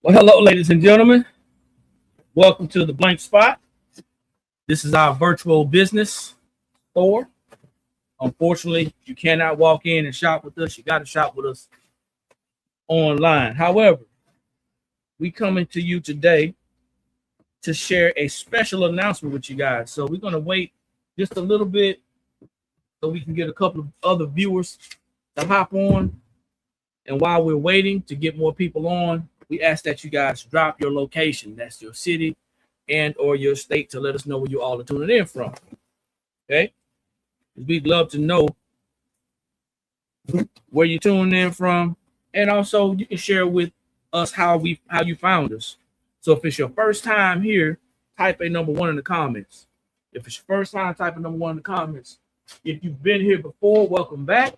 Well, hello, ladies and gentlemen. Welcome to the Blank Spot. This is our virtual business store. Unfortunately, you cannot walk in and shop with us. You got to shop with us online. However, we coming to you today to share a special announcement with you guys. So we're going to wait just a little bit so we can get a couple of other viewers to hop on. And while we're waiting to get more people on, we ask that you guys drop your location. That's your city and or your state to let us know where you all are tuning in from. Okay? We'd love to know where you're tuning in from. And also you can share with us how you found us. So if it's your first time here, type a number 1 in the comments. If it's your first time, type a number 1 in the comments. If you've been here before, welcome back.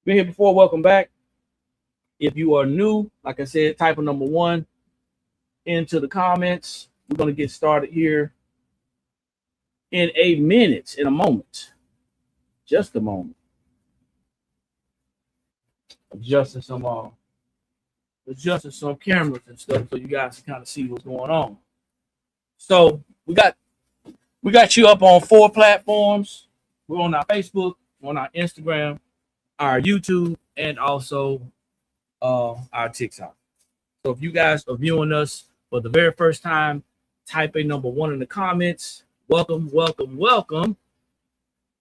Been here before, welcome back. If you are new, like I said, type a number 1 into the comments. We're going to get started here in a minute, in a moment. Just a moment. Adjusting some cameras and stuff so you guys can kind of see what's going on. So we got you up on 4 platforms. We're on our Facebook, on our Instagram, our YouTube, and also our TikTok. So if you guys are viewing us for the very first time, type a number 1 in the comments. Welcome, welcome, welcome.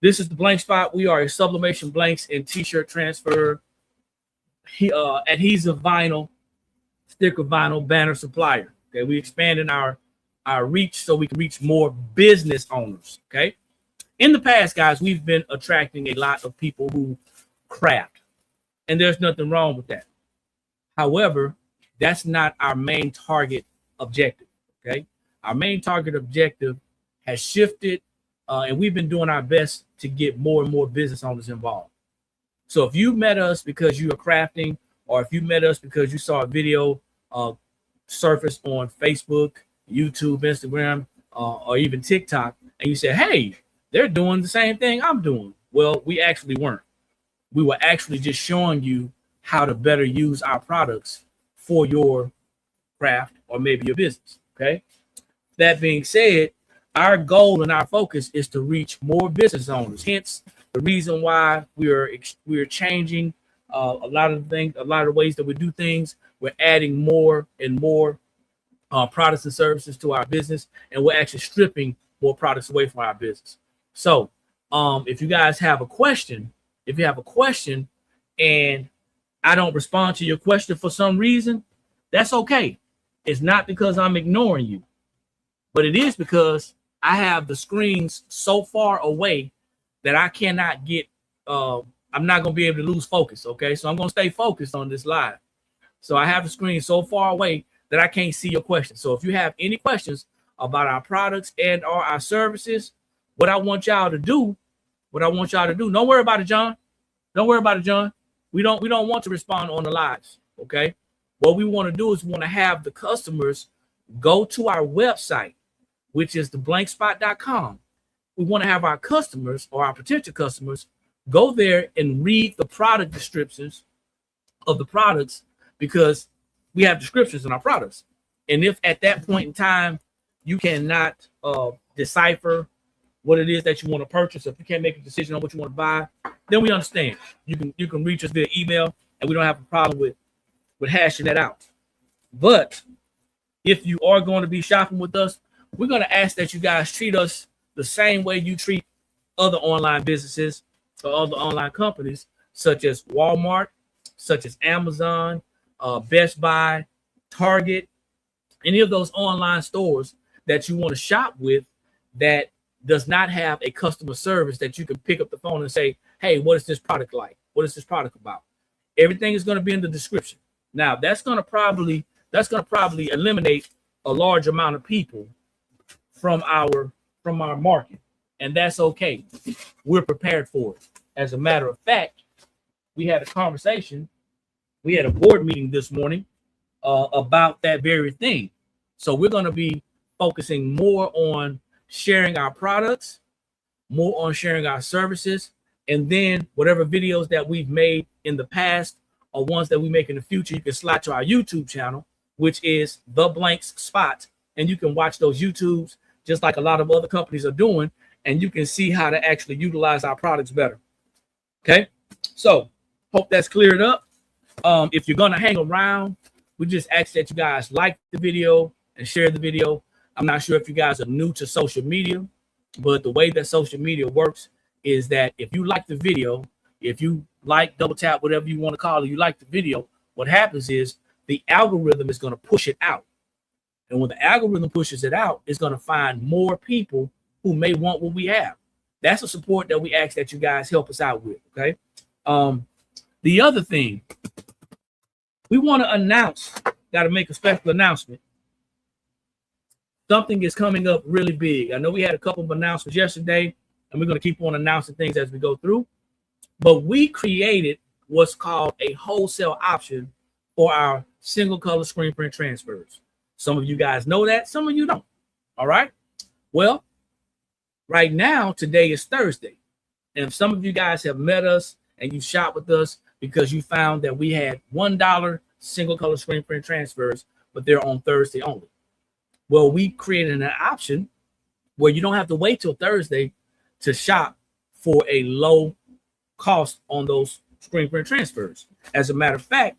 This is the Blank Spot. We are a sublimation blanks and t-shirt transfer, adhesive vinyl, sticker vinyl, banner supplier. Okay, we expanded our reach so we can reach more business owners. Okay, in the past, guys, we've been attracting a lot of people who craft, and there's nothing wrong with that. However, that's not our main target objective. Okay, our main target objective has shifted, and we've been doing our best to get more and more business owners involved. So if you met us because you are crafting, or if you met us because you saw a video surface on Facebook, YouTube, Instagram, or even TikTok, and you said, hey, they're doing the same thing I'm doing. Well, we actually weren't. We were actually just showing you how to better use our products for your craft or maybe your business. Okay. That being said, our goal and our focus is to reach more business owners. Hence the reason why we're changing a lot of the ways that we do things. We're adding more and more products and services to our business, and we're actually stripping more products away from our business. So if you guys have a question, and I don't respond to your question for some reason, that's okay. It's not because I'm ignoring you, but it is because I have the screens so far away that I cannot get, I'm not going to be able to lose focus. Okay. So I'm going to stay focused on this live. So I have the screen so far away that I can't see your questions. So if you have any questions about our products and or our services, what I want y'all to do, don't worry about it, John. Don't worry about it, John. We don't want to respond on the lives. Okay. What we want to do is we want to have the customers go to our website, which is theblankspot.com. We want to have our customers or our potential customers go there and read the product descriptions of the products, because we have descriptions in our products. And if at that point in time you cannot decipher what it is that you want to purchase, if you can't make a decision on what you want to buy, then we understand. You can reach us via email, and we don't have a problem with hashing that out. But if you are going to be shopping with us, we're going to ask that you guys treat us the same way you treat other online businesses or other online companies, such as Walmart, such as Amazon, Best Buy, Target, any of those online stores that you want to shop with that does not have a customer service that you can pick up the phone and say, hey, what is this product like? What is this product about? Everything is going to be in the description. Now, that's going to probably eliminate a large amount of people from our market, and that's okay. We're prepared for it. As a matter of fact, we had a conversation. We had a board meeting this morning about that very thing. So we're going to be focusing more on sharing our products, more on sharing our services, and then whatever videos that we've made in the past or ones that we make in the future, you can slide to our YouTube channel which is the blanks spot. And you can watch those YouTubes just like a lot of other companies are doing. And you can see how to actually utilize our products better. Okay. So hope that's cleared up. If you're going to hang around, we just ask that you guys like the video and share the video. I'm not sure if you guys are new to social media, but the way that social media works is that if you like the video, if you like, double tap, whatever you want to call it, you like the video, what happens is the algorithm is going to push it out. And when the algorithm pushes it out, it's going to find more people who may want what we have. That's a support that we ask that you guys help us out with, okay? The other thing, we want to announce, got to make a special announcement. Something is coming up really big. I know we had a couple of announcements yesterday, and we're going to keep on announcing things as we go through. But we created what's called a wholesale option for our single color screen print transfers. Some of you guys know that, some of you don't. All right. Well, right now, today is Thursday. And if some of you guys have met us and you shop with us because you found that we had $1 single color screen print transfers, but they're on Thursday only. Well, we created an option where you don't have to wait till Thursday to shop for a low cost on those screen print transfers. As a matter of fact,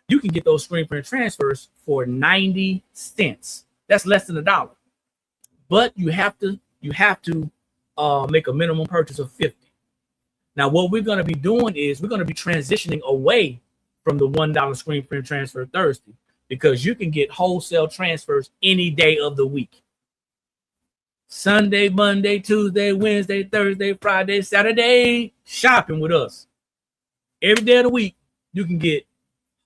you can get those screen print transfers for 90 cents. That's less than $1. But you have to make a minimum purchase of 50. Now, what we're going to be doing is we're going to be transitioning away from the $1 screen print transfer Thursday, because you can get wholesale transfers any day of the week. Sunday, Monday, Tuesday, Wednesday, Thursday, Friday, Saturday, shopping with us. Every day of the week, you can get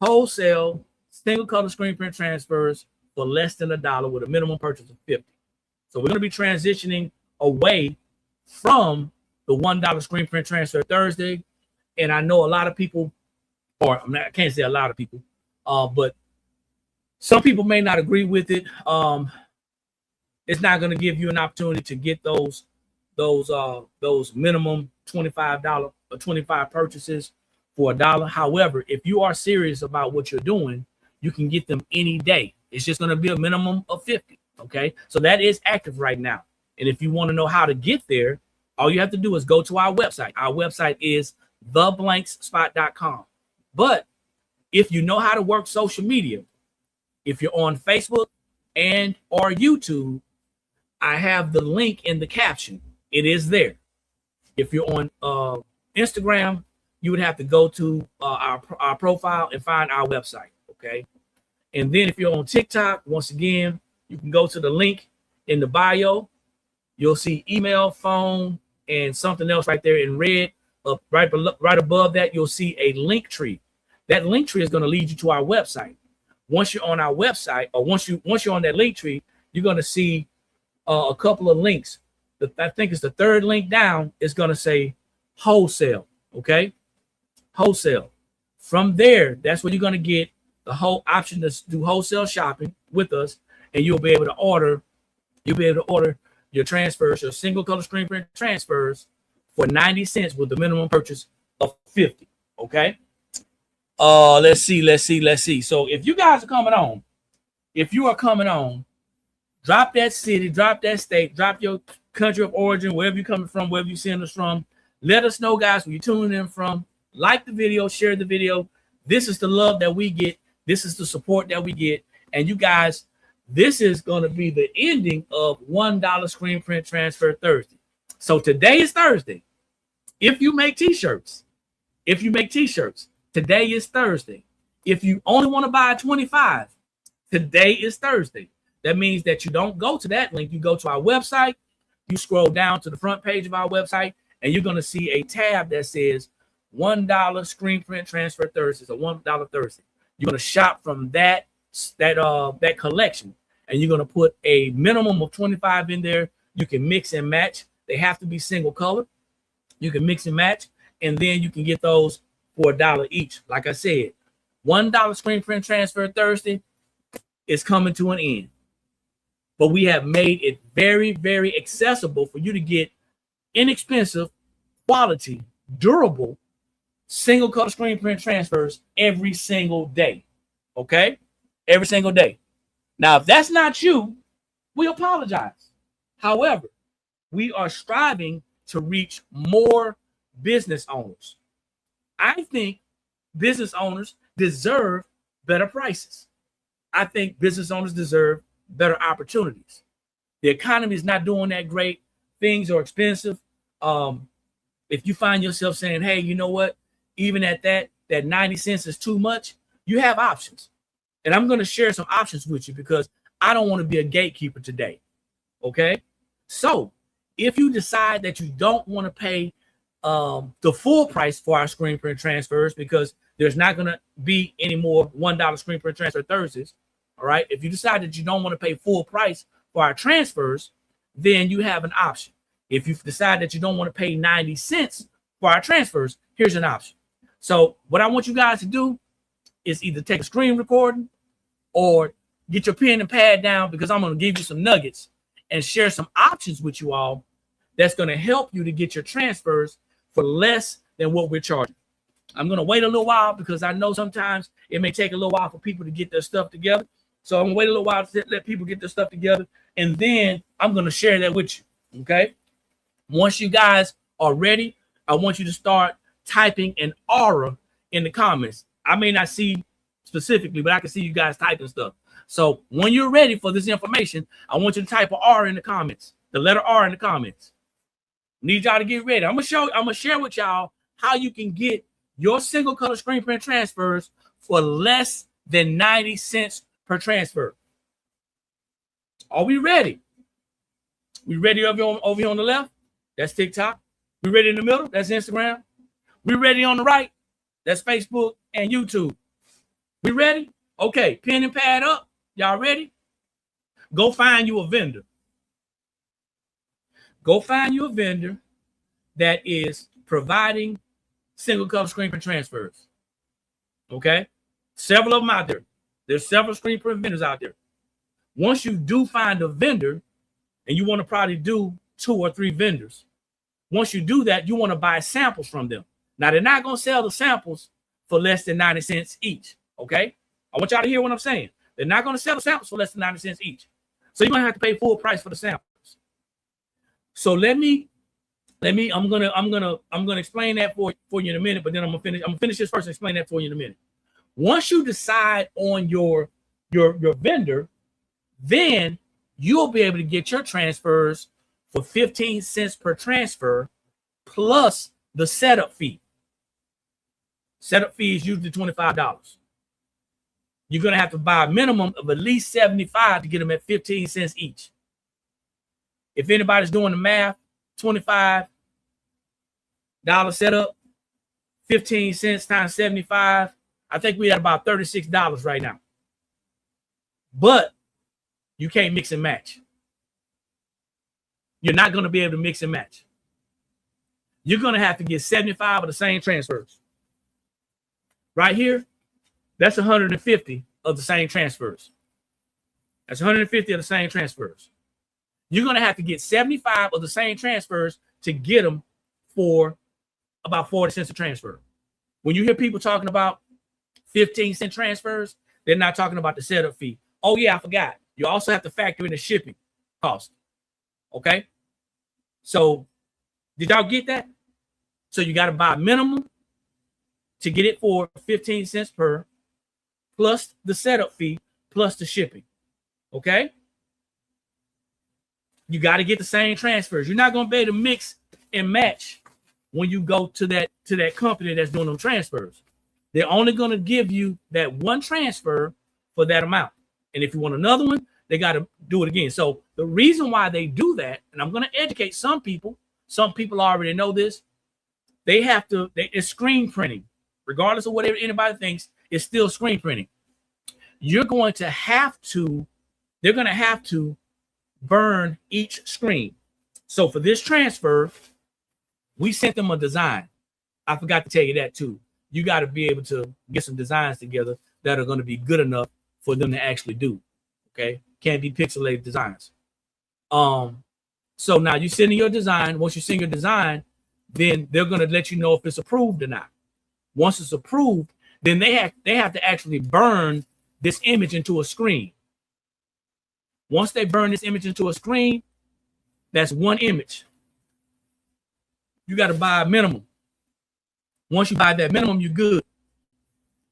wholesale single color screen print transfers for less than $1 with a minimum purchase of 50. So we're going to be transitioning away from the $1 screen print transfer Thursday. And I know a lot of people, or I can't say a lot of people, but some people may not agree with it. It's not going to give you an opportunity to get those minimum $25 or 25 purchases for $1. However, if you are serious about what you're doing, you can get them any day. It's just going to be a minimum of 50. Okay, so that is active right now. And if you want to know how to get there, all you have to do is go to our website. Our website is theblanksspot.com. But if you know how to work social media, if you're on Facebook and or YouTube, I have the link in the caption. It is there. If you're on Instagram, you would have to go to our profile and find our website. Okay. And then if you're on TikTok, once again, you can go to the link in the bio. You'll see email, phone, and something else right there in red. Right above that, you'll see a link tree. That link tree is going to lead you to our website. Once you're on our website, or once you're on that link tree, you're going to see a couple of links. I think it's the third link down. It's going to say wholesale. Okay, wholesale. From there, that's where you're going to get the whole option to do wholesale shopping with us, and you'll be able to order. You'll be able to order your transfers, your single color screen print transfers, for 90 cents with the minimum purchase of 50. Okay. Let's see. So if you guys are coming on, drop that city, drop that state, drop your country of origin, wherever you're coming from, wherever you're seeing us from. Let us know, guys, where you're tuning in from. Like the video, share the video. This is the love that we get. This is the support that we get. And you guys, this is going to be the ending of $1 screen print transfer Thursday. So today is Thursday. If you make t-shirts, today is Thursday. If you only want to buy 25, today is Thursday. That means that you don't go to that link. You go to our website. You scroll down to the front page of our website, and you're going to see a tab that says $1 screen print transfer Thursday. So $1 Thursday. You're going to shop from that collection, and you're going to put a minimum of 25 in there. You can mix and match. They have to be single color. You can mix and match, and then you can get those for $1 each. Like I said, $1 screen print transfer Thursday is coming to an end. But we have made it very, very accessible for you to get inexpensive, quality, durable, single color screen print transfers every single day. Okay? every single day. Now, if that's not you, we apologize. However, we are striving to reach more business owners. I think business owners deserve better prices. I think business owners deserve better opportunities. The economy is not doing that great. Things are expensive. If you find yourself saying, hey, you know what? Even at that 90 cents is too much, you have options. And I'm going to share some options with you because I don't want to be a gatekeeper today. Okay? So if you decide that you don't want to pay the full price for our screen print transfers because there's not going to be any more $1 screen print transfer Thursdays, all right? If you decide that you don't want to pay full price for our transfers, then you have an option. If you decide that you don't want to pay 90 cents for our transfers, here's an option. So what I want you guys to do is either take a screen recording or get your pen and pad down because I'm going to give you some nuggets and share some options with you all that's going to help you to get your transfers for less than what we're charging. I'm going to wait a little while because I know sometimes it may take a little while for people to get their stuff together. So I'm going to wait a little while to let people get their stuff together, and then I'm going to share that with you, okay? Once you guys are ready, I want you to start typing an aura in the comments. I may not see specifically, but I can see you guys typing stuff. So when you're ready for this information, I want you to type an R in the comments, the letter R in the comments. Need y'all to get ready. I'm gonna share with y'all how you can get your single color screen print transfers for less than 90 cents per transfer. Are we ready? We ready over here on the left? That's TikTok. We ready in the middle? That's Instagram. We ready on the right? That's Facebook and YouTube. We ready? Okay, pen and pad up. Y'all ready? Go find you a vendor. Go find you a vendor that is providing single color screen print transfers. Okay? Several of them out there. There's several screen print vendors out there. Once you do find a vendor, and you want to probably do 2 or 3 vendors, once you do that, you want to buy samples from them. Now, they're not going to sell the samples for less than 90 cents each. Okay? I want y'all to hear what I'm saying. They're not going to sell the samples for less than 90 cents each. So you're going to have to pay full price for the samples. So I'm gonna explain that for you in a minute, but then I'm gonna finish this first and explain that for you in a minute. Once you decide on your vendor, then you'll be able to get your transfers for 15 cents per transfer plus the setup fee. Setup fee is usually $25. You're gonna have to buy a minimum of at least 75 to get them at 15 cents each. If anybody's doing the math, $25 setup, 15 cents times 75. I think we're at about $36 right now. But you can't mix and match. You're not going to be able to mix and match. You're going to have to get 75 of the same transfers. Right here, that's 150 of the same transfers. That's 150 of the same transfers. You're going to have to get 75 of the same transfers to get them for about 40 cents a transfer. When you hear people talking about 15-cent transfers, they're not talking about the setup fee. Oh, yeah, I forgot. You also have to factor in the shipping cost. Okay? So, did y'all get that? So, you got to buy a minimum to get it for 15 cents per, plus the setup fee, plus the shipping. Okay? You got to get the same transfers. You're not going to be able to mix and match when you go to that company that's doing them transfers. They're only going to give you that one transfer for that amount. And if you want another one, they got to do it again. So the reason why they do that, and I'm going to educate some people already know this, it's screen printing. Regardless of whatever anybody thinks, it's still screen printing. They're going to have to burn each screen. So for this transfer, we sent them a design. I forgot to tell you that too. You got to be able to get some designs together that are going to be good enough for them to actually do. Okay, can't be pixelated designs. So now you send in your design. Once you send your design, then they're going to let you know if it's approved or not. Once it's approved, then they have to actually burn this image into a screen. Once they burn this image into a screen, that's one image. You got to buy a minimum. Once you buy that minimum, you're good.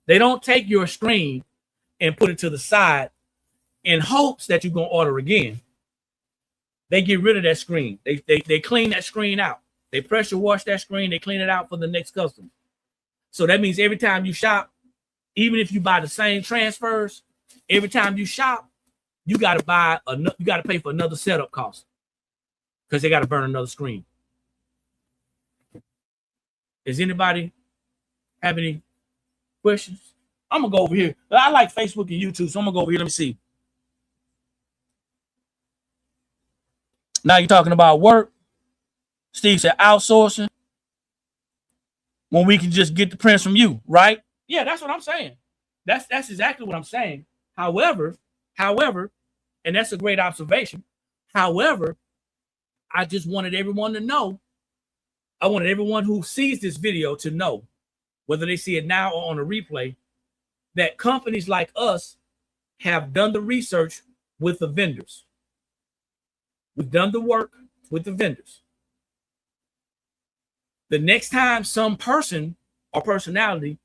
They don't take your screen and put it to the side in hopes that you're going to order again. They get rid of that screen. They clean that screen out. They pressure wash that screen. They clean it out for the next customer. So that means every time you shop, even if you buy the same transfers, every time you shop, you got to pay for another setup cost because they got to burn another screen. Does anybody have any questions? I'm gonna go over here. I like Facebook and YouTube, so I'm gonna go over here. Let me see. Now you're talking about work. Steve said outsourcing. When we can just get the prints from you, right? Yeah, that's what I'm saying. That's exactly what I'm saying. However, and that's a great observation. However, I just wanted everyone to know. I wanted everyone who sees this video to know, whether they see it now or on a replay, that companies like us have done the research with the vendors. We've done the work with the vendors. The next time some person or personality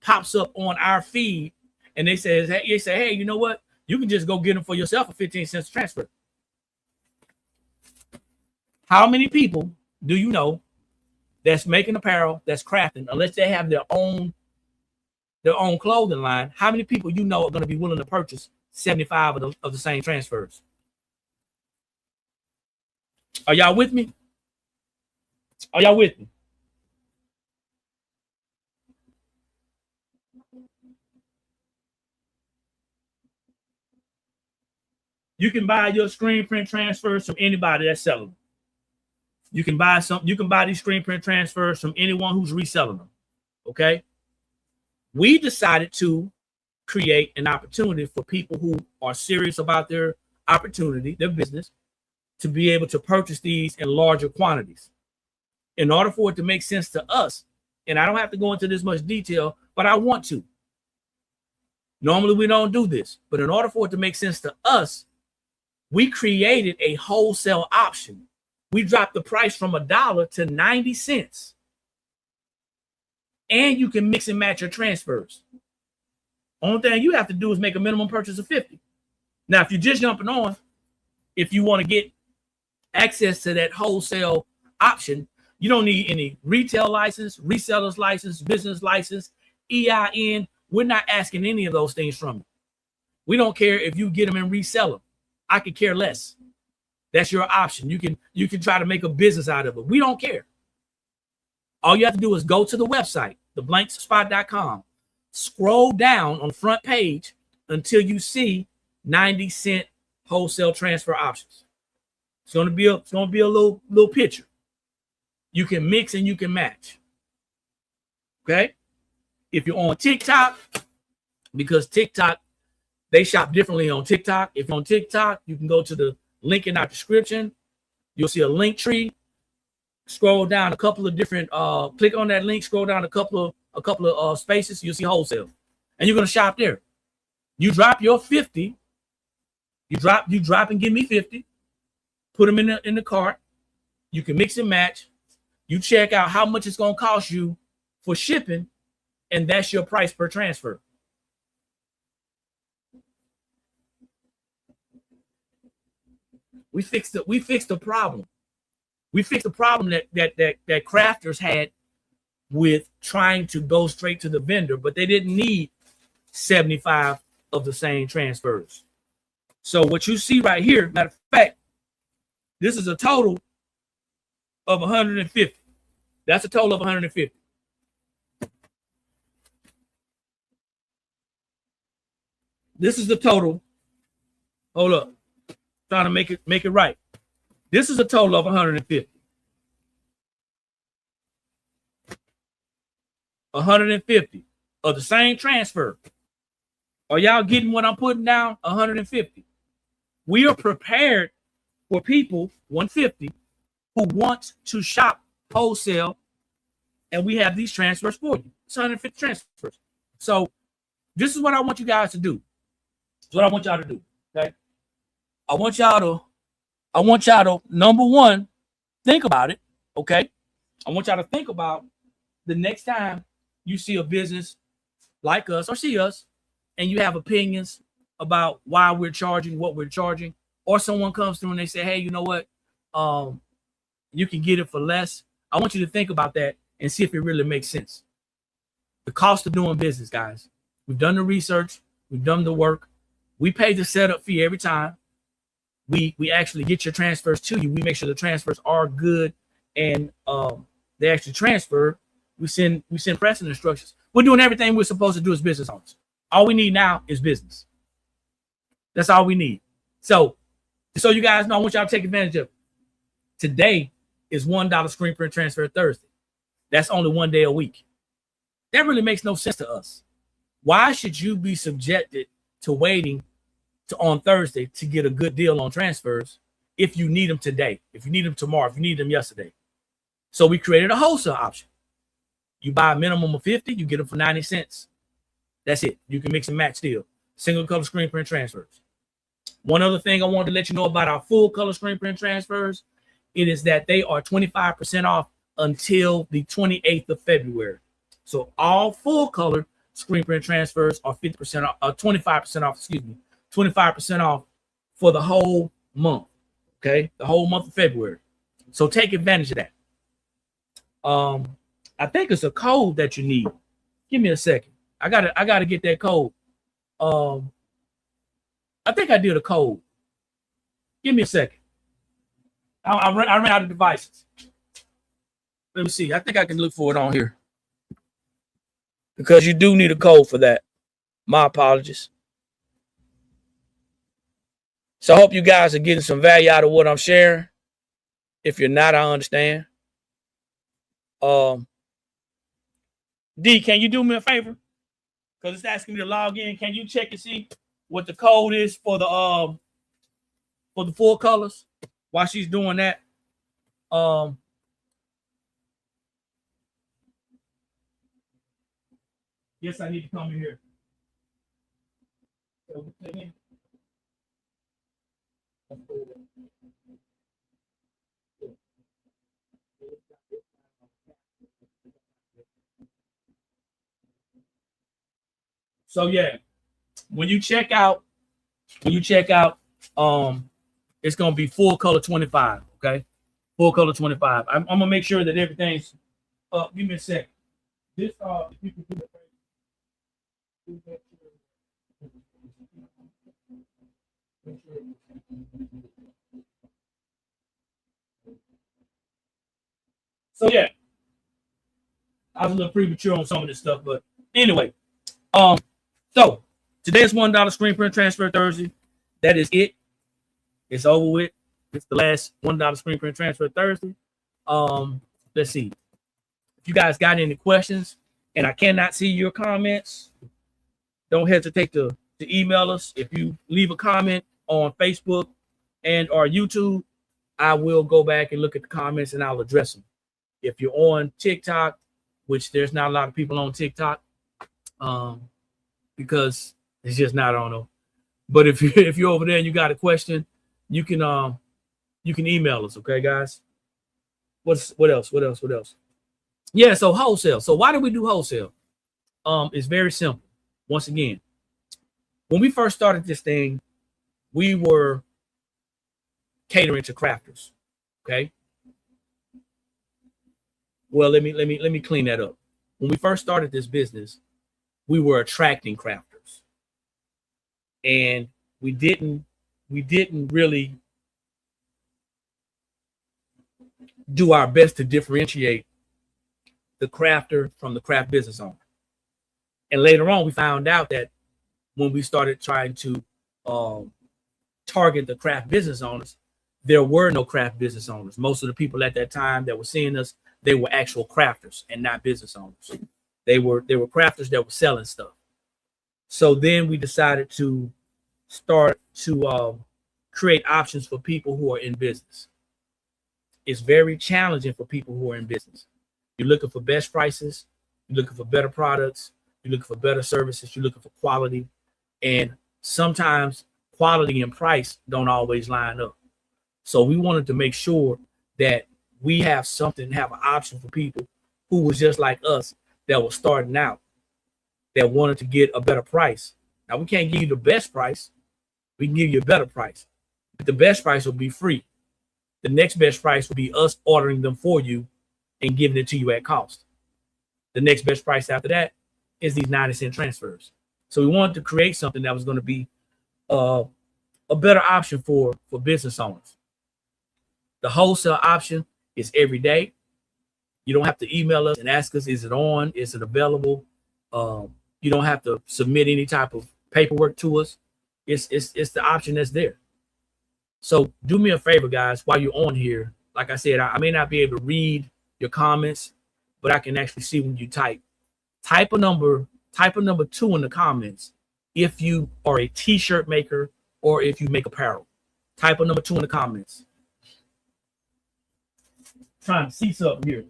pops up on our feed and they say, hey, you know what? You can just go get them for yourself for 15 cents transfer. How many people do you know that's making apparel, that's crafting, unless they have their own clothing line? How many people you know are going to be willing to purchase 75 of the same transfers? Are y'all with me? Are y'all with me? You can buy your screen print transfers from anybody that's selling them. You can buy these screen print transfers from anyone who's reselling them. Okay. We decided to create an opportunity for people who are serious about their opportunity, their business, to be able to purchase these in larger quantities. In order for it to make sense to us, and I don't have to go into this much detail, but I want to. Normally we don't do this, but in order for it to make sense to us, we created a wholesale option. We dropped the price from $1 to 90 cents. And you can mix and match your transfers. Only thing you have to do is make a minimum purchase of 50. Now, if you're just jumping on, if you want to get access to that wholesale option, you don't need any retail license, reseller's license, business license, EIN. We're not asking any of those things from you. We don't care if you get them and resell them. I could care less. That's your option. You can try to make a business out of it. We don't care. All you have to do is go to the website, theblankspot.com. Scroll down on the front page until you see 90-cent wholesale transfer options. It's going to be a little picture. You can mix and you can match. Okay? If you're on TikTok, because TikTok, they shop differently on TikTok. If you're on TikTok, you can go to the link in our description. You'll see a link tree. Scroll down a couple of different, click on that link, scroll down a couple of spaces, you'll see wholesale. And you're gonna shop there. You drop your 50, you drop and give me 50, put them in the cart. You can mix and match. You check out how much it's gonna cost you for shipping, and that's your price per transfer. We fixed the problem. We fixed the problem that crafters had with trying to go straight to the vendor, but they didn't need 75 of the same transfers. So what you see right here, matter of fact, this is a total of 150. That's a total of 150. This is the total. Hold up. Trying to make it right. This is a total of 150. 150 of the same transfer. Are y'all getting what I'm putting down? 150. We are prepared for people, 150, who want to shop wholesale, and we have these transfers for you. It's 150 transfers. So this is what I want you guys to do. That's what I want y'all to do. Okay. I want y'all to number one, think about it. Okay. I want y'all to think about the next time you see a business like us or see us and you have opinions about why we're charging what we're charging, or someone comes through and they say, hey, you know what? You can get it for less. I want you to think about that and see if it really makes sense. The cost of doing business, guys. We've done the research, we've done the work. We pay the setup fee every time. We actually get your transfers to you. We make sure the transfers are good and they actually transfer. We send pressing instructions. We're doing everything we're supposed to do as business owners. All we need now is business. That's all we need. So you guys know, I want y'all to take advantage of it. Today is $1 screen print transfer Thursday. That's only 1 day a week. That really makes no sense to us. Why should you be subjected to waiting on Thursday to get a good deal on transfers if you need them today, if you need them tomorrow, if you need them yesterday? So we created a wholesale option. You buy a minimum of 50, you get them for 90 cents. That's it. You can mix and match still. Single color screen print transfers. One other thing I wanted to let you know about our full color screen print transfers, it is that they are 25% off until the 28th of February. So all full color screen print transfers are 50% off, 25% off, 25% off for the whole month. Okay, the whole month of February. So take advantage of that. I think it's a code that you need. Give me a second. I gotta get that code. I think I did a code. Give me a second. I ran out of devices. Let me see. I think I can look for it on here. Because you do need a code for that. My apologies. So I hope you guys are getting some value out of what I'm sharing. If you're not, I understand. D, can you do me a favor? Because it's asking me to log in. Can you check and see what the code is for the full colors? While she's doing that, yes, I need to come in here. So yeah, when you check out, it's gonna be full color 25. Okay, full color 25. I'm gonna make sure that everything's up. Give me a second. This if you can do it. So yeah, I was a little premature on some of this stuff, but anyway, so today is $1 screen print transfer Thursday. That is it. It's over with. It's the last $1 screen print transfer Thursday. Let's see. If you guys got any questions and I cannot see your comments, don't hesitate to email us. If you leave a comment on Facebook and or YouTube, I will go back and look at the comments and I'll address them. If you're on TikTok, which there's not a lot of people on TikTok, because it's just not on them. But if you're over there and you got a question, you can email us, okay, guys? What else? Yeah, so wholesale. So why do we do wholesale? It's very simple. Once again, when we first started this thing, we were catering to crafters. Okay. Well, let me clean that up. When we first started this business, we were attracting crafters. And we didn't really do our best to differentiate the crafter from the craft business owner. And later on, we found out that when we started trying to target the craft business owners, there were no craft business owners. Most of the people at that time that were seeing us, they were actual crafters and not business owners. They were crafters that were selling stuff. So then we decided to start to create options for people who are in business. It's very challenging for people who are in business. You're looking for best prices, you're looking for better products, you're looking for better services, you're looking for quality. And sometimes quality and price don't always line up. So we wanted to make sure that we have something, have an option for people who was just like us, that was starting out, that wanted to get a better price. Now, we can't give you the best price. We can give you a better price. But the best price will be free. The next best price will be us ordering them for you and giving it to you at cost. The next best price after that is these 90-cent transfers. So we wanted to create something that was going to be a better option for business owners. The wholesale option is every day. You don't have to email us and ask us, is it on? Is it available? You don't have to submit any type of paperwork to us. It's the option that's there. So do me a favor, guys, while you're on here. Like I said, I may not be able to read your comments, but I can actually see when you type. Type a number 2 in the comments if you are a t-shirt maker or if you make apparel. Type a number 2 in the comments. Trying to see something here.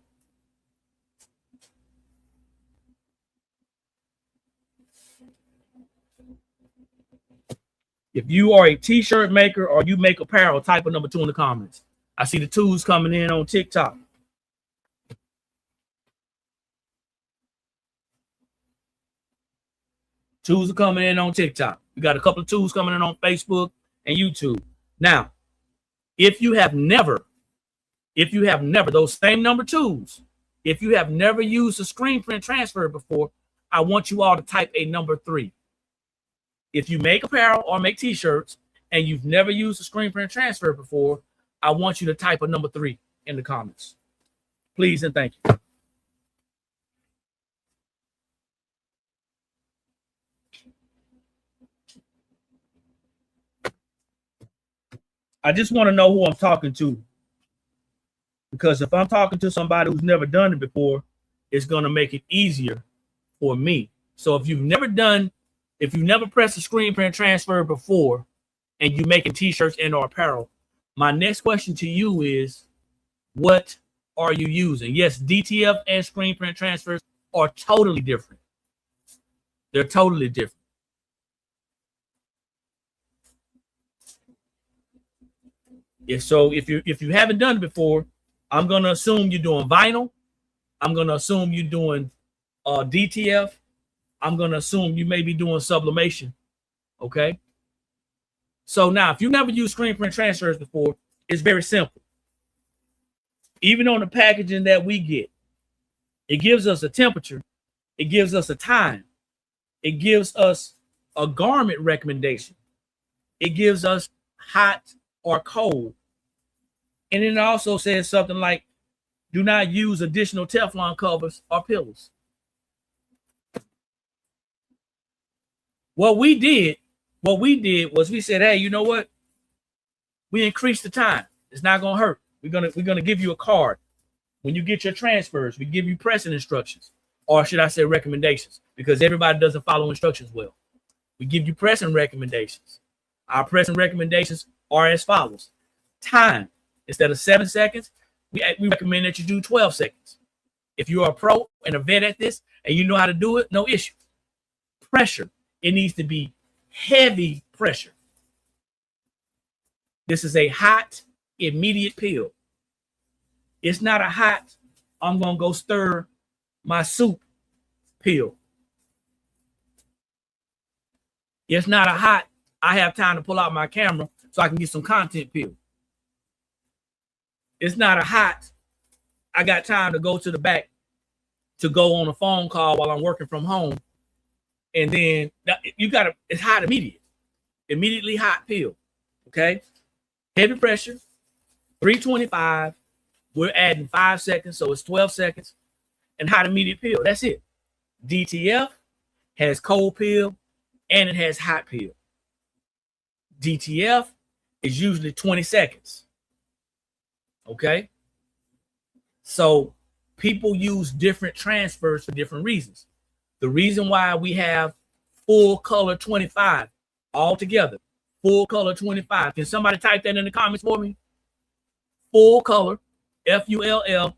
If you are a t-shirt maker or you make apparel, type a number 2 in the comments. I see the 2s coming in on TikTok. Twos are coming in on TikTok. We got a couple of 2s coming in on Facebook and YouTube. Now, if you have never, those same number 2s, if you have never used a screen print transfer before, I want you all to type a number 3. If you make apparel or make t-shirts and you've never used a screen print transfer before, I want you to type a number 3 in the comments. Please and thank you. I just want to know who I'm talking to, because if I'm talking to somebody who's never done it before, it's going to make it easier for me. So if you've never pressed a screen print transfer before and you're making t-shirts and or apparel, my next question to you is, what are you using? Yes, DTF and screen print transfers are totally different. They're totally different. If you haven't done it before, I'm going to assume you're doing vinyl. I'm going to assume you're doing DTF. I'm going to assume you may be doing sublimation. Okay. So now, if you've never used screen print transfers before, it's very simple. Even on the packaging that we get, it gives us a temperature. It gives us a time. It gives us a garment recommendation. It gives us hot or cold. And then it also says something like, do not use additional Teflon covers or pillows. What we did was we said, hey, you know what? We increased the time. It's not gonna hurt. We're gonna give you a card. When you get your transfers, we give you pressing instructions, or should I say recommendations, because everybody doesn't follow instructions well. We give you pressing recommendations. Our pressing recommendations are as follows. Time. Instead of 7 seconds, we recommend that you do 12 seconds. If you're a pro and a vet at this and you know how to do it, no issue. Pressure. It needs to be heavy pressure. This is a hot, immediate peel. It's not a hot, I'm going to go stir my soup peel. It's not a hot, I have time to pull out my camera so I can get some content peel. It's not a hot, I got time to go to the back to go on a phone call while I'm working from home. And then it's hot immediately hot peel. Okay. Heavy pressure, 325. We're adding 5 seconds, so it's 12 seconds. And hot immediate peel. That's it. DTF has cold peel and it has hot peel. DTF is usually 20 seconds. Okay. So people use different transfers for different reasons. The reason why we have full color 25 all together, full color 25. Can somebody type that in the comments for me? Full color, FULLCOLOR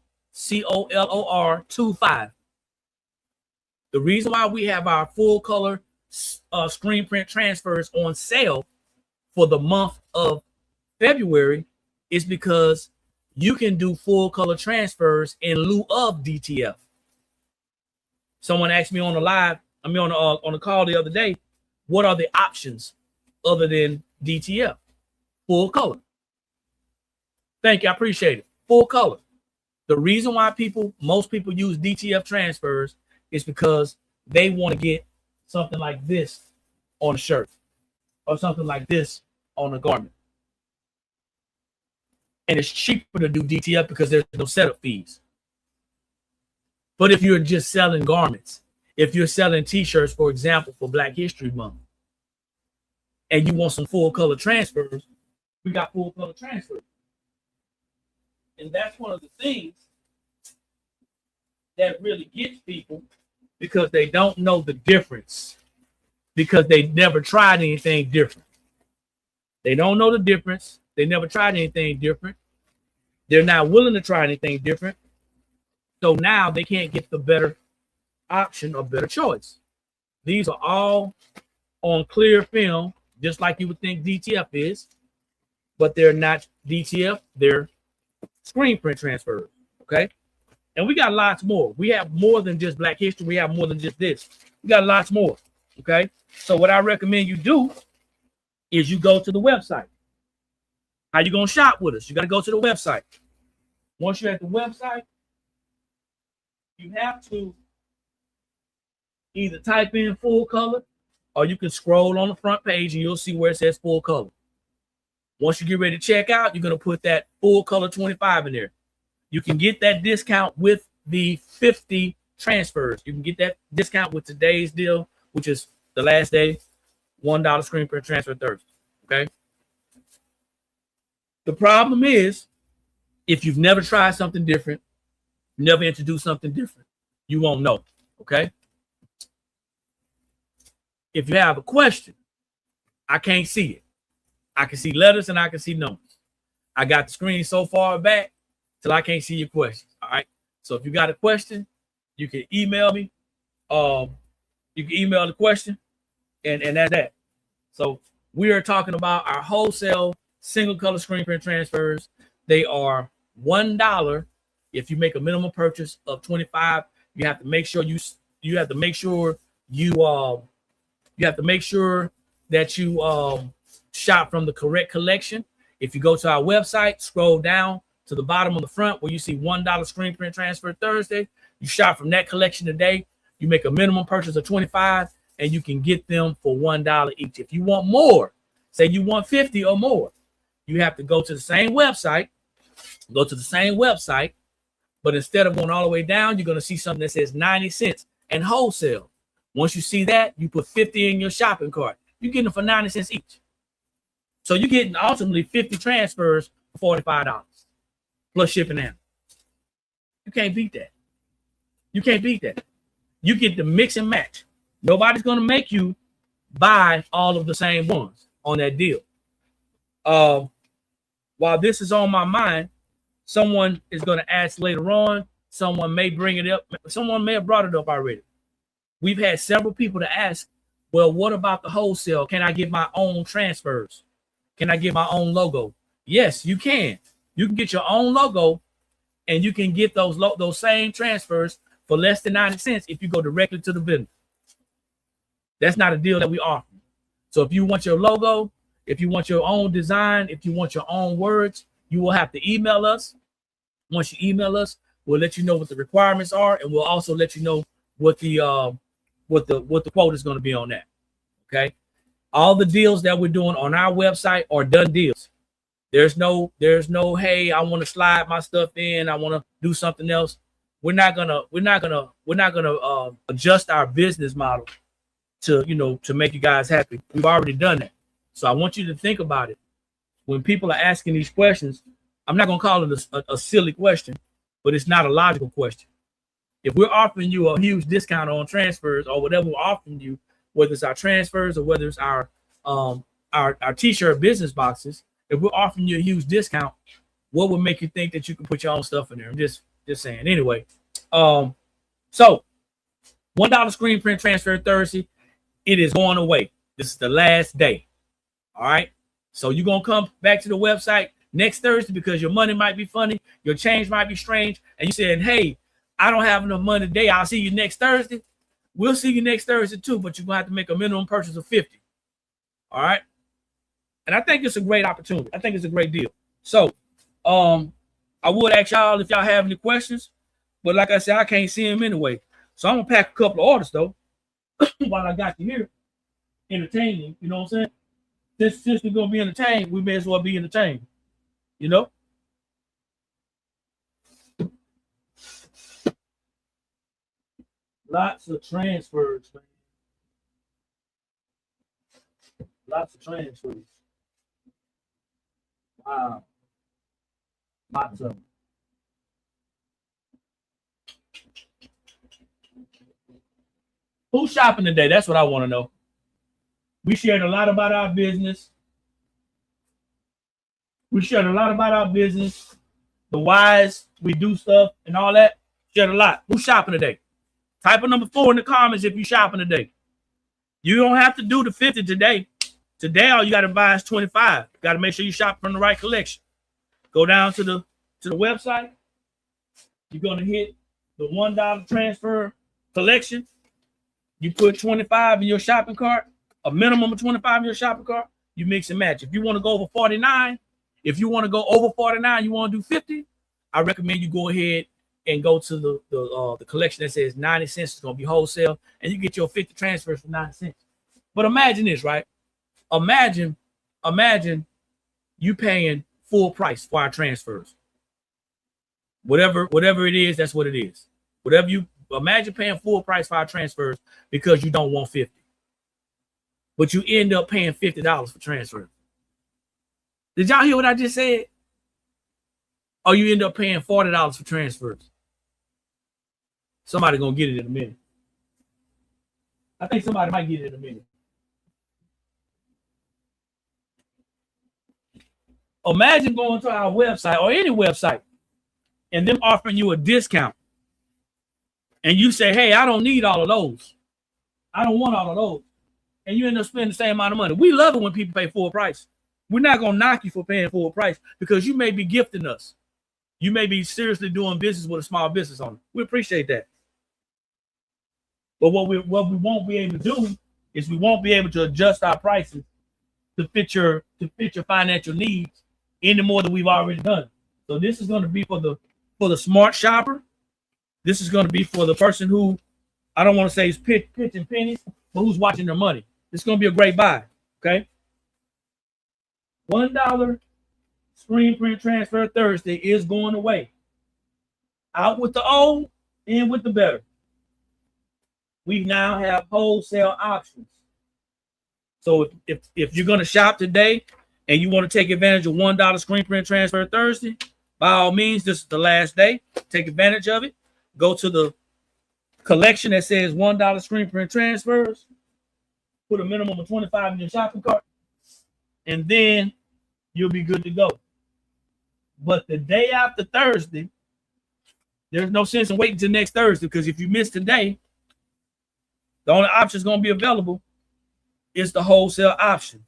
25. The reason why we have our full color screen print transfers on sale for the month of February is because you can do full color transfers in lieu of DTF. Someone asked me on the live, on the call the other day, what are the options other than DTF? Full color. Thank you, I appreciate it. Full color. The reason why most people use DTF transfers is because they want to get something like this on a shirt or something like this on a garment. And it's cheaper to do DTF because there's no setup fees. But if you're just selling garments, if you're selling t-shirts, for example, for Black History Month, and you want some full color transfers, we got full color transfers. And that's one of the things that really gets people, because they don't know the difference, because they never tried anything different. They don't know the difference. They never tried anything different. They're not willing to try anything different. So now they can't get the better option or better choice. These are all on clear film, just like you would think DTF is, but they're not DTF. They're screen print transfers. Okay. And we got lots more. We have more than just Black History. We have more than just this. We got lots more. Okay. So what I recommend you do is you go to the website. How you going to shop with us? You got to go to the website. Once you're at the website, you have to either type in full color, or you can scroll on the front page and you'll see where it says full color. Once you get ready to check out, you're going to put that full color 25 in there. You can get that discount with the 50 transfers. You can get that discount with today's deal, which is the last day, $1 screen print transfer Thursday. Okay. The problem is, if you've never tried something different, never introduced something different, you won't know. Okay. If you have a question, I can't see it. I can see letters and I can see numbers. I got the screen so far back till I can't see your questions. All right. So if you got a question, you can email me. You can email the question, and that's that. So we are talking about our wholesale single color screen print transfers. They are $1 if you make a minimum purchase of 25. You have to make sure you have to make sure that you shop from the correct collection. If you go to our website, scroll down to the bottom on the front where you see $1 screen print transfer Thursday, you shop from that collection today. You make a minimum purchase of 25 and you can get them for $1 each. If you want more, say you want 50 or more, you have to go to the same website, but instead of going all the way down, you're going to see something that says 90 cents and wholesale. Once you see that, you put 50 in your shopping cart. You're getting them for 90 cents each. So you're getting ultimately 50 transfers for $45 plus shipping out. You can't beat that. You can't beat that. You get the mix and match. Nobody's going to make you buy all of the same ones on that deal. While this is on my mind, someone is going to ask later on. Someone may bring it up. Someone may have brought it up already. We've had several people to ask, well, what about the wholesale? Can I get my own transfers? Can I get my own logo? Yes, you can. You can get your own logo, and you can get those same transfers for less than 90 cents if you go directly to the vendor. That's not a deal that we offer. So if you want your logo, if you want your own design, if you want your own words, you will have to email us. Once you email us, we'll let you know what the requirements are, and we'll also let you know what the quote is going to be on that. Okay. All the deals that we're doing on our website are done deals. There's no, hey, I want to slide my stuff in. I want to do something else. We're not gonna adjust our business model to make you guys happy. We've already done that. So I want you to think about it. When people are asking these questions, I'm not gonna call it a silly question, but it's not a logical question. If we're offering you a huge discount on transfers or whatever we're offering you, whether it's our transfers or whether it's our t-shirt business boxes, if we're offering you a huge discount, what would make you think that you can put your own stuff in there? I'm just saying. Anyway, so $1 screen print transfer Thursday. It is going away. This is the last day. All right. So you're going to come back to the website next Thursday because your money might be funny. Your change might be strange. And you said, hey, I don't have enough money today. I'll see you next Thursday. We'll see you next Thursday too, but you're going to have to make a minimum purchase of 50. All right. And I think it's a great opportunity. I think it's a great deal. So I would ask y'all if y'all have any questions, but like I said, I can't see them anyway. So I'm going to pack a couple of orders though while I got you here. Entertaining, you know what I'm saying? Since we're going to be entertained, we may as well be entertained, you know? Lots of transfers, man. Lots of transfers. Wow. Lots of them. Who's shopping today? That's what I want to know. We shared a lot about our business. The whys we do stuff and all that. Shared a lot. Who's shopping today? Type a number 4 in the comments if you're shopping today. You don't have to do the 50 today. Today, all you got to buy is 25. You got to make sure you shop from the right collection. Go down to the website. You're going to hit the $1 transfer collection. You put 25 in your shopping cart, a minimum of 25 in your shopping cart. You mix and match. If you want to go over 49, you want to do 50, I recommend you go ahead and go to the collection that says 90 cents. It's going to be wholesale, and you get your 50 transfers for 90 cents. But imagine this, right? Imagine you paying full price for our transfers. Whatever it is, that's what it is. Whatever you imagine paying full price for our transfers because you don't want 50. But you end up paying $50 for transfers. Did y'all hear what I just said? Or you end up paying $40 for transfers. Somebody gonna get it in a minute. I think somebody might get it in a minute. Imagine going to our website or any website and them offering you a discount. And you say, hey, I don't need all of those. I don't want all of those. And you end up spending the same amount of money. We love it when people pay full price. We're not going to knock you for paying full price because you may be gifting us. You may be seriously doing business with a small business owner. We appreciate that. But what we won't be able to do is we won't be able to adjust our prices to fit your financial needs any more than we've already done. So this is going to be for the smart shopper. This is going to be for the person who, I don't want to say is pitching pennies, but who's watching their money. This is going to be a great buy. Okay. $1 screen print transfer Thursday is going away. Out with the old, in with the better. We now have wholesale options. So if you're going to shop today and you want to take advantage of $1 screen print transfer Thursday, by all means, this is the last day. Take advantage of it. Go to the collection that says $1 screen print transfers. Put a minimum of 25 in your shopping cart, and then you'll be good to go. But the day after Thursday, there's no sense in waiting till next Thursday, because if you miss today, the only option is going to be available is the wholesale option.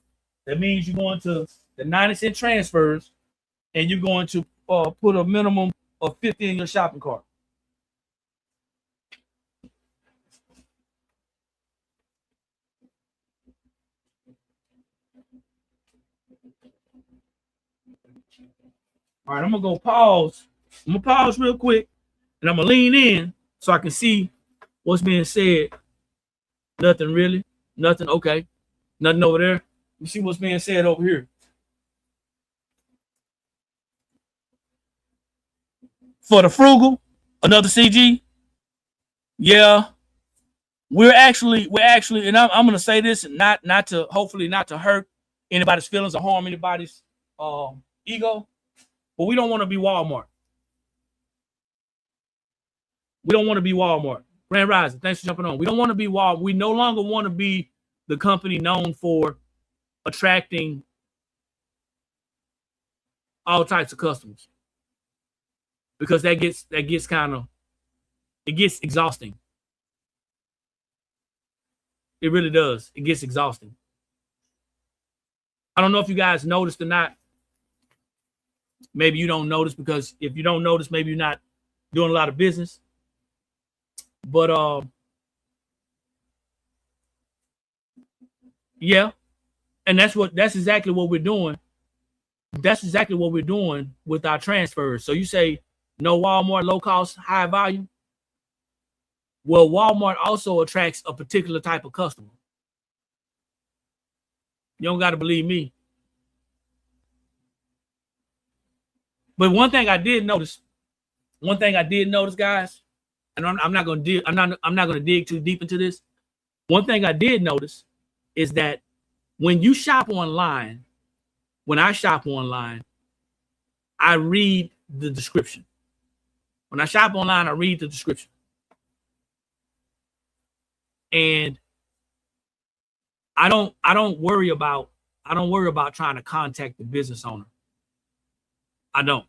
That means you're going to the 90-cent transfers, and you're going to put a minimum of 50 in your shopping cart. All right, I'm going to go pause. I'm going to pause real quick, and I'm going to lean in so I can see what's being said. Nothing really. Nothing. Okay. Nothing over there. Let me see what's being said over here. For the frugal, another CG. Yeah. We're actually, and I'm going to say this, not to hurt anybody's feelings or harm anybody's ego. But we don't want to be Walmart. We don't want to be Walmart. Grand Rising, thanks for jumping on. We don't want to be Walmart. We no longer want to be the company known for attracting all types of customers, because that gets exhausting. It really does. It gets exhausting. I don't know if you guys noticed or not. Maybe you don't notice, because if you don't notice, maybe you're not doing a lot of business. But yeah, and that's exactly what we're doing. That's exactly what we're doing with our transfers. So you say no Walmart, low cost, high volume. Well, Walmart also attracts a particular type of customer. You don't got to believe me. But one thing I did notice, guys, and I'm not going to dig too deep into this. One thing I did notice is that when you shop online, when I shop online, I read the description. When I shop online, I read the description. And I don't worry about trying to contact the business owner. I don't.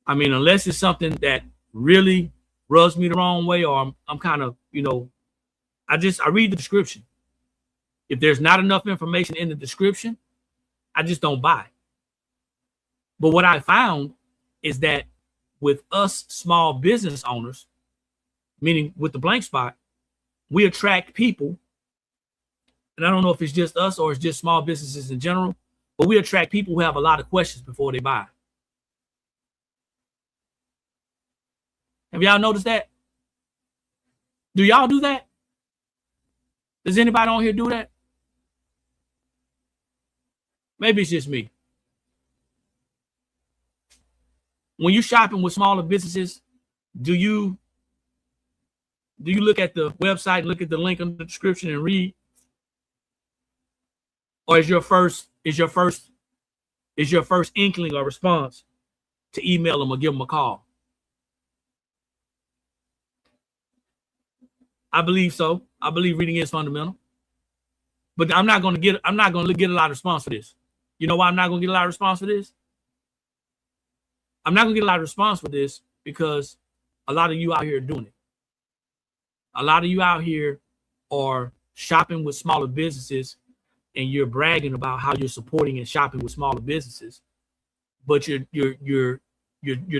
I mean, unless it's something that really rubs me the wrong way, or I'm kind of, I read the description. If there's not enough information in the description, I just don't buy. But what I found is that with us small business owners, meaning with the blank spot, we attract people. And I don't know if it's just us or it's just small businesses in general, but we attract people who have a lot of questions before they buy. Have y'all noticed that? Do y'all do that? Does anybody on here do that? Maybe it's just me. When you're shopping with smaller businesses, do you look at the website, look at the link in the description and read? Or is your first inkling or response to email them or give them a call? I believe so. I believe reading is fundamental. But I'm not going to get a lot of response for this. You know why I'm not going to get a lot of response for this? I'm not going to get a lot of response for this because a lot of you out here are doing it. A lot of you out here are shopping with smaller businesses, and you're bragging about how you're supporting and shopping with smaller businesses, but you're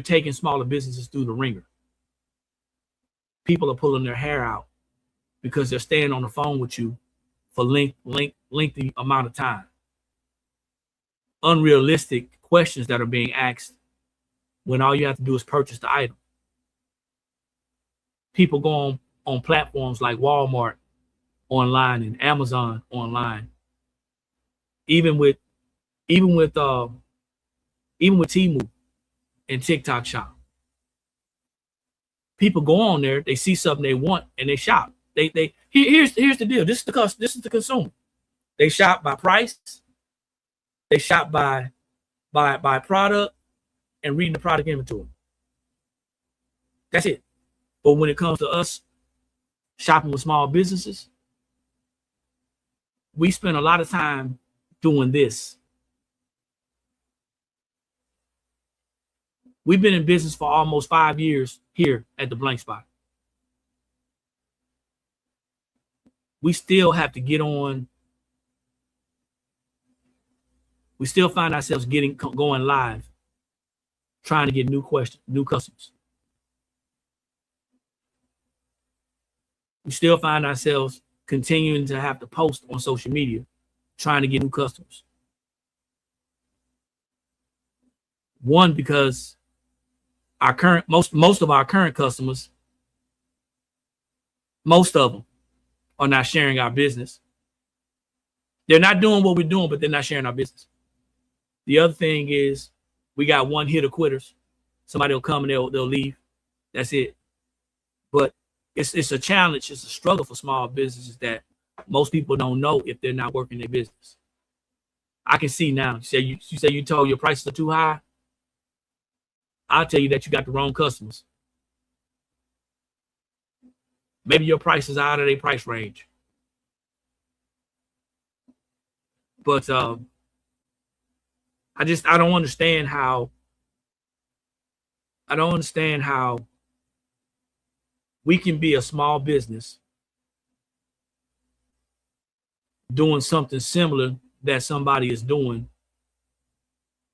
taking smaller businesses through the ringer. People are pulling their hair out because they're staying on the phone with you for lengthy amount of time. Unrealistic questions that are being asked when all you have to do is purchase the item. People go on platforms like Walmart online and Amazon online. Even with Temu and TikTok Shop. People go on there, they see something they want, and they shop. Here's the deal. This is the consumer. They shop by price. They shop by product and reading the product inventory. That's it. But when it comes to us shopping with small businesses, we spend a lot of time doing this. We've been in business for almost 5 years here at the Blank Spot. We still have to get on. We still find ourselves going live, trying to get new customers. We still find ourselves continuing to have to post on social media, trying to get new customers. One, because our current most of our current customers, most of them are not sharing our business. They're not doing what we're doing, but they're not sharing our business. The other thing is we got one hitter quitters. Somebody will come and they'll leave. That's it. But it's a challenge. It's a struggle for small businesses that most people don't know if they're not working their business. I can see now. You say you told your prices are too high. I'll tell you that you got the wrong customers. Maybe your price is out of their price range. But I don't understand how we can be a small business doing something similar that somebody is doing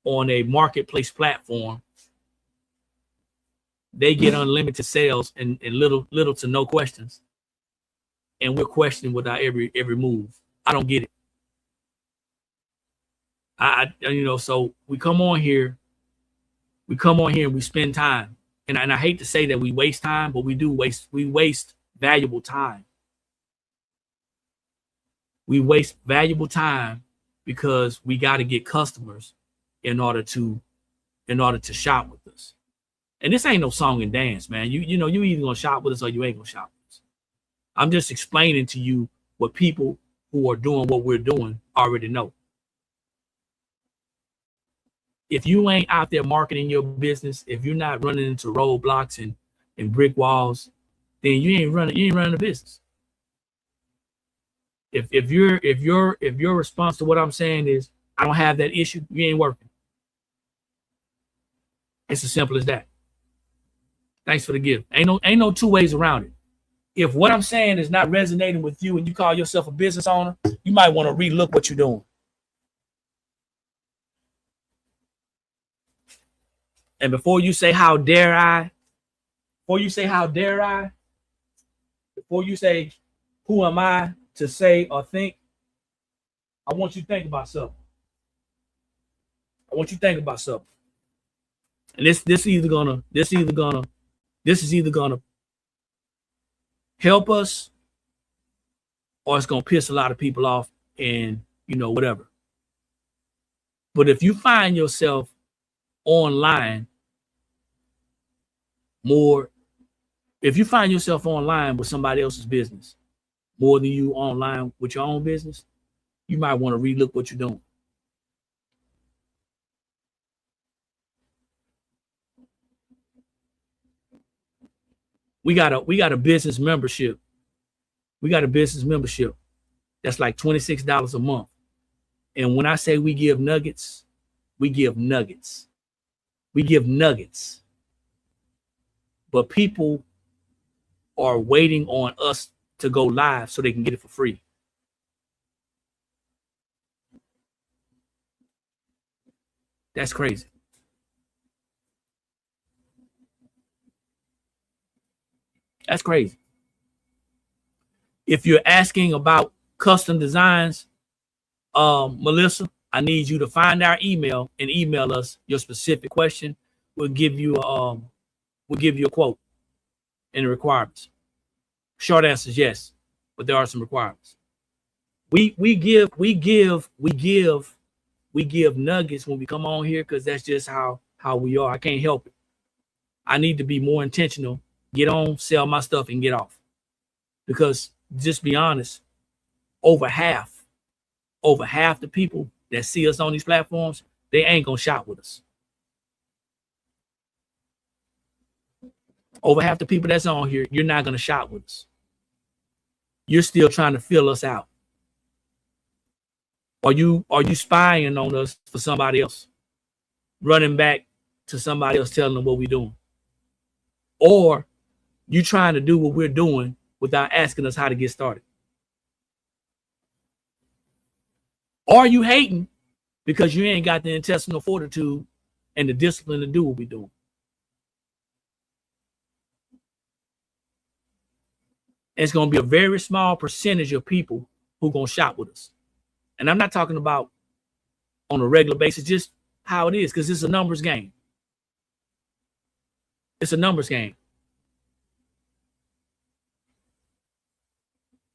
on a marketplace platform, they get unlimited sales and little to no questions, and we're questioning without every move. I don't get it. So we come on here and we spend time, and I hate to say that we waste time, but we waste valuable time. We waste valuable time because we got to get customers in order to shop with us. And this ain't no song and dance, man. You either gonna shop with us or you ain't gonna shop with us. I'm just explaining to you what people who are doing what we're doing already know. If you ain't out there marketing your business, if you're not running into roadblocks and brick walls, then you ain't running a business. If your response to what I'm saying is I don't have that issue, you ain't working. It's as simple as that. Thanks for the gift. Ain't no two ways around it. If what I'm saying is not resonating with you and you call yourself a business owner, you might want to relook what you're doing. And before you say how dare I, before you say who am I to say or think, I want you to think about something. And this is either gonna help us or it's gonna piss a lot of people off and whatever. But if you find yourself online with somebody else's business more than you online with your own business, you might want to relook what you're doing. We got a business membership. That's like $26 a month. And when I say we give nuggets, we give nuggets. But people are waiting on us to go live so they can get it for free. That's crazy. That's crazy. If you're asking about custom designs, Melissa, I need you to find our email and email us your specific question. We'll give you a quote and the requirements. Short answer is yes, but there are some requirements. We give nuggets when we come on here because that's just how we are. I can't help it. I need to be more intentional. Get on, sell my stuff, and get off. Because just be honest, over half the people that see us on these platforms, they ain't gonna shop with us. Over half the people that's on here, you're not gonna shop with us. You're still trying to fill us out. Are you spying on us for somebody else? Running back to somebody else telling them what we're doing? Or you trying to do what we're doing without asking us how to get started? Are you hating because you ain't got the intestinal fortitude and the discipline to do what we're doing? It's going to be a very small percentage of people who are going to shop with us. And I'm not talking about on a regular basis, just how it is, because it's a numbers game. It's a numbers game.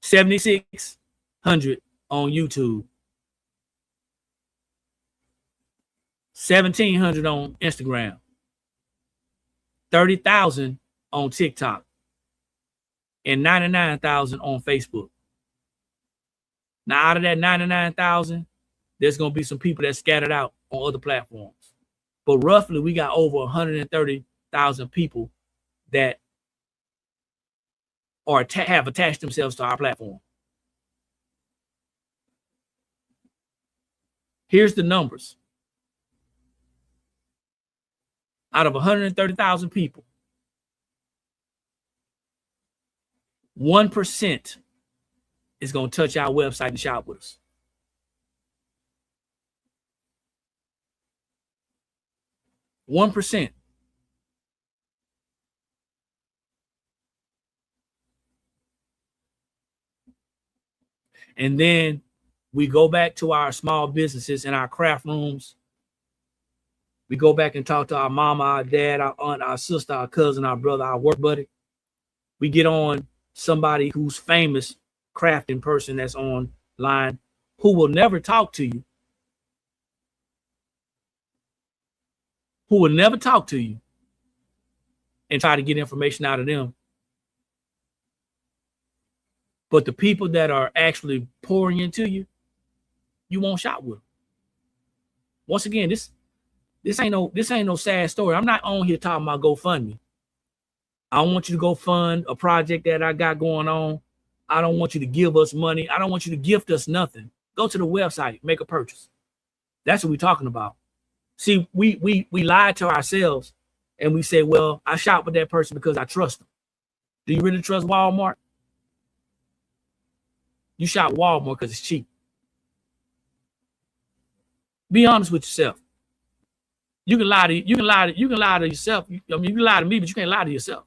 7,600 on YouTube. 1,700 on Instagram. 30,000 on TikTok. And 99,000 on Facebook. Now, out of that 99,000, there's going to be some people that scattered out on other platforms. But roughly, we got over 130,000 people that have attached themselves to our platform. Here's the numbers. Out of 130,000 people, 1% is going to touch our website and shop with us. %1. And then we go back to our small businesses and our craft rooms. We go back and talk to our mama, our dad, our aunt, our sister, our cousin, our brother, our work buddy. We get on somebody who's famous crafting person that's online who will never talk to you, and try to get information out of them. But the people that are actually pouring into you, you won't shop with them. Once again, this ain't no sad story. I'm not on here talking about GoFundMe. I don't want you to go fund a project that I got going on. I don't want you to give us money. I don't want you to gift us nothing. Go to the website, make a purchase. That's what we're talking about. See, we lie to ourselves and we say, well, I shop with that person because I trust them. Do you really trust Walmart? You shop Walmart because it's cheap. Be honest with yourself. You can lie to yourself. I mean, you can lie to me, but you can't lie to yourself.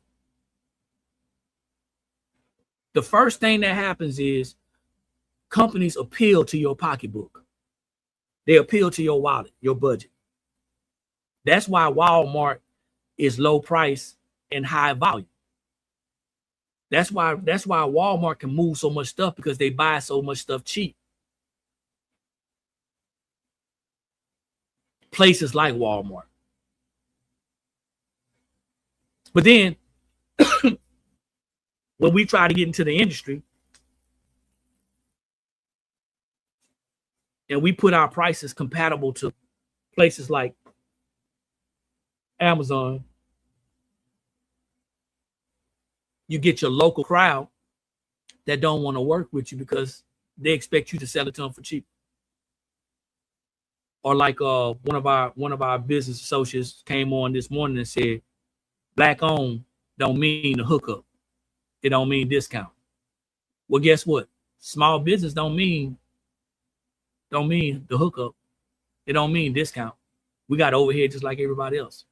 The first thing that happens is companies appeal to your pocketbook. They appeal to your wallet, your budget. That's why Walmart is low price and high volume. That's why Walmart can move so much stuff, because they buy so much stuff cheap. Places like Walmart. But then when we try to get into the industry and we put our prices compatible to places like Amazon, you get your local crowd that don't want to work with you because they expect you to sell it to them for cheap. Or like one of our business associates came on this morning and said, black owned don't mean a hookup. It don't mean discount. Well, guess what? Small business don't mean the hookup. It don't mean discount. We got overhead just like everybody else.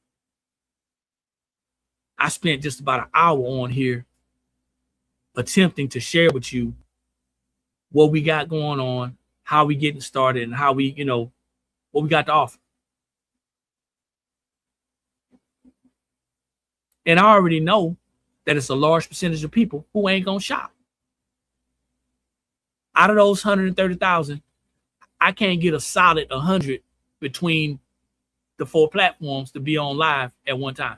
I spent just about an hour on here attempting to share with you what we got going on, how we getting started, and how we, what we got to offer. And I already know that it's a large percentage of people who ain't gonna shop. Out of those 130,000, I can't get a solid 100 between the 4 platforms to be on live at one time.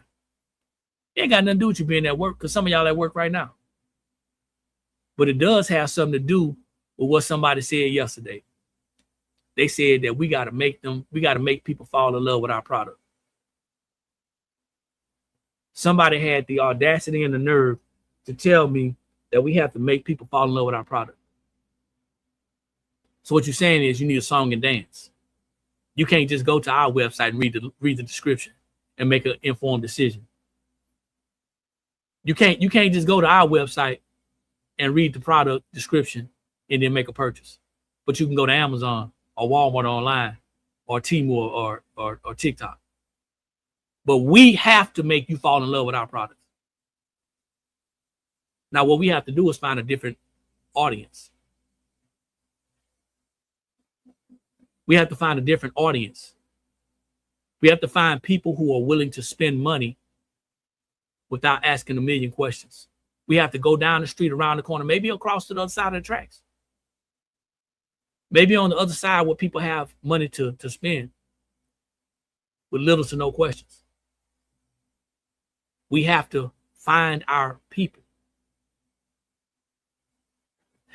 It ain't got nothing to do with you being at work, because some of y'all at work right now. But it does have something to do with what somebody said yesterday. They said that we got to make people fall in love with our product. Somebody had the audacity and the nerve to tell me that we have to make people fall in love with our product. So what you're saying is you need a song and dance. You can't just go to our website and read the description and make an informed decision. You can't just go to our website and read the product description and then make a purchase. But you can go to Amazon or Walmart online or Temu or TikTok. But we have to make you fall in love with our products. Now, what we have to do is find a different audience. We have to find a different audience. We have to find people who are willing to spend money without asking a million questions. We have to go down the street, around the corner, maybe across to the other side of the tracks. Maybe on the other side where people have money to spend with little to no questions. We have to find our people.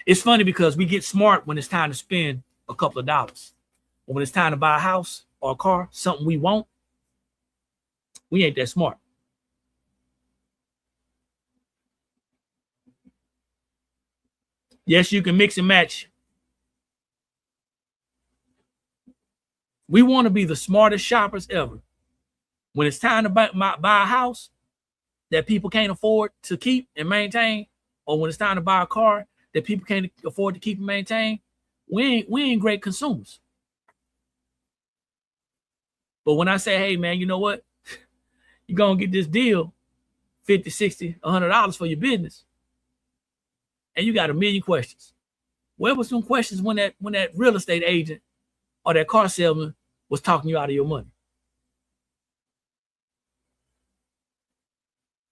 It's funny because we get smart when it's time to spend a couple of dollars. But when it's time to buy a house or a car, something we want, we ain't that smart. Yes, you can mix and match. We want to be the smartest shoppers ever. When it's time to buy a house that people can't afford to keep and maintain, or when it's time to buy a car that people can't afford to keep and maintain, we ain't great consumers. But when I say, hey man, you know what? You're gonna get this deal, $50, $60, $100 for your business, and you got a million questions. Where was some questions when that real estate agent or that car salesman was talking you out of your money?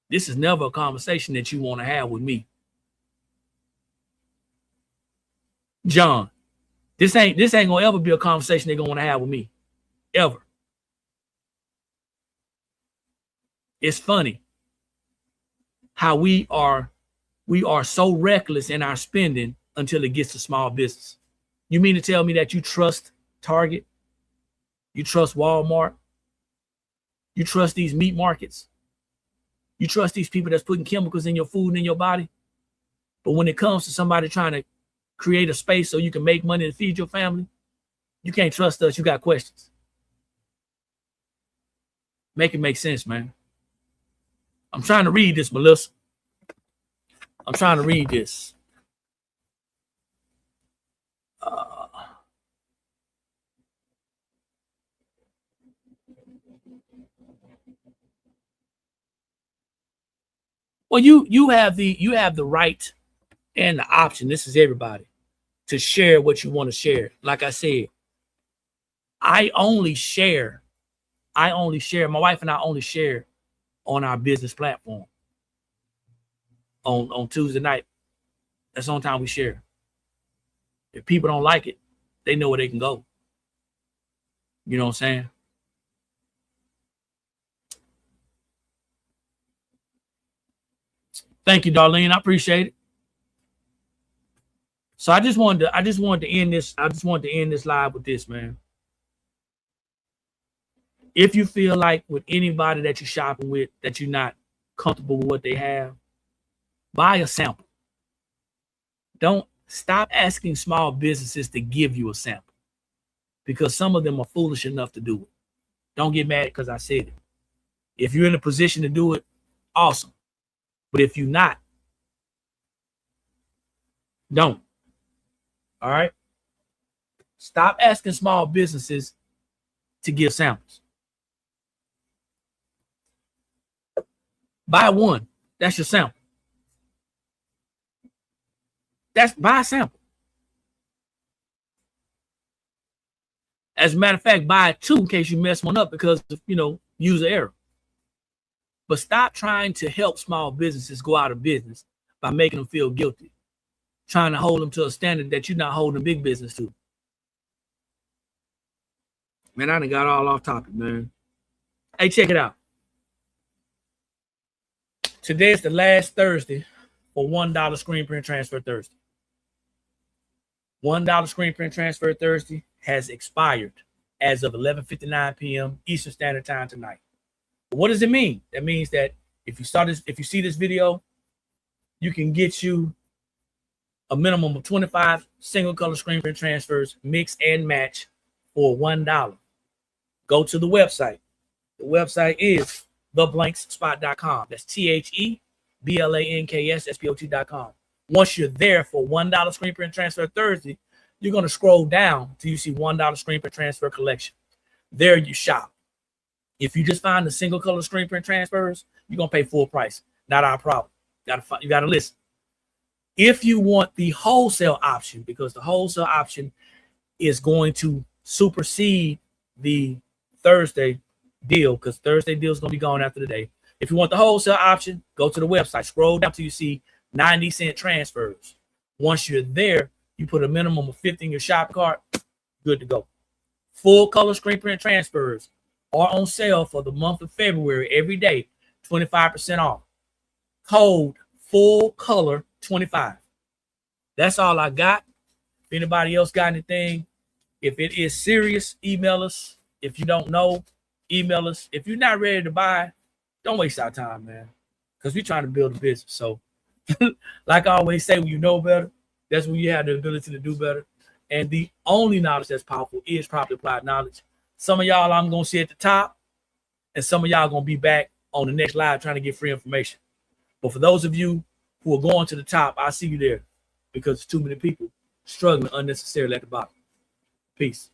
This is never a conversation that you want to have with me. John, this ain't gonna ever be a conversation they're gonna want to have with me. Ever. It's funny how we are so reckless in our spending until it gets to small business. You mean to tell me that you trust Target? You trust Walmart? You trust these meat markets? You trust these people that's putting chemicals in your food and in your body? But when it comes to somebody trying to create a space so you can make money and feed your family, you can't trust us. You got questions. Make it make sense, man. I'm trying to read this, Melissa. I'm trying to read this. Well, you have the right and the option. This is everybody to share what you want to share. Like I said, I only share. My wife and I only share on our business platform on Tuesday night. That's the only time we share. If people don't like it, they know where they can go. You know what I'm saying? Thank you, Darlene. I appreciate it. So I just wanted to end this. I just wanted to end this live with this, man. If you feel like with anybody that you're shopping with that you're not comfortable with what they have, buy a sample. Don't stop asking small businesses to give you a sample because some of them are foolish enough to do it. Don't get mad because I said it. If you're in a position to do it, awesome. But if you're not, don't. All right? Stop asking small businesses to give samples. Buy one. That's your sample. Buy a sample. As a matter of fact, buy two in case you mess one up because of, user error. But stop trying to help small businesses go out of business by making them feel guilty, trying to hold them to a standard that you're not holding big business to. Man, I done got all off topic, man. Hey, check it out. Today is the last Thursday for $1 screen print transfer Thursday. $1 screen print transfer Thursday has expired as of 11:59 p.m. Eastern Standard Time tonight. What does it mean? That means that if you see this video, you can get you a minimum of 25 single color screen print transfers, mix and match for $1. Go to the website. The website is theblankspot.com. That's THEBLANKSSPOT.com. Once you're there for $1 screen print transfer Thursday, you're going to scroll down till you see $1 screen print transfer collection. There you shop. If you just find the single color screen print transfers, you're going to pay full price. Not our problem. You got to listen. If you want the wholesale option, because the wholesale option is going to supersede the Thursday deal, because Thursday deal is going to be gone after the day. If you want the wholesale option, go to the website. Scroll down till you see 90-cent transfers. Once you're there, you put a minimum of 50 in your shop cart, good to go. Full color screen print transfers are on sale for the month of February every day, 25% off. Code full color 25. That's all I got. If anybody else got anything, if it is serious, email us. If you don't know, email us. If you're not ready to buy, don't waste our time, man, because we're trying to build a business. So like I always say, when you know better, that's when you have the ability to do better. And the only knowledge that's powerful is properly applied knowledge. Some of y'all I'm going to see at the top, and some of y'all going to be back on the next live trying to get free information. But for those of you who are going to the top, I'll see you there. because too many people struggling unnecessarily at the bottom. Peace.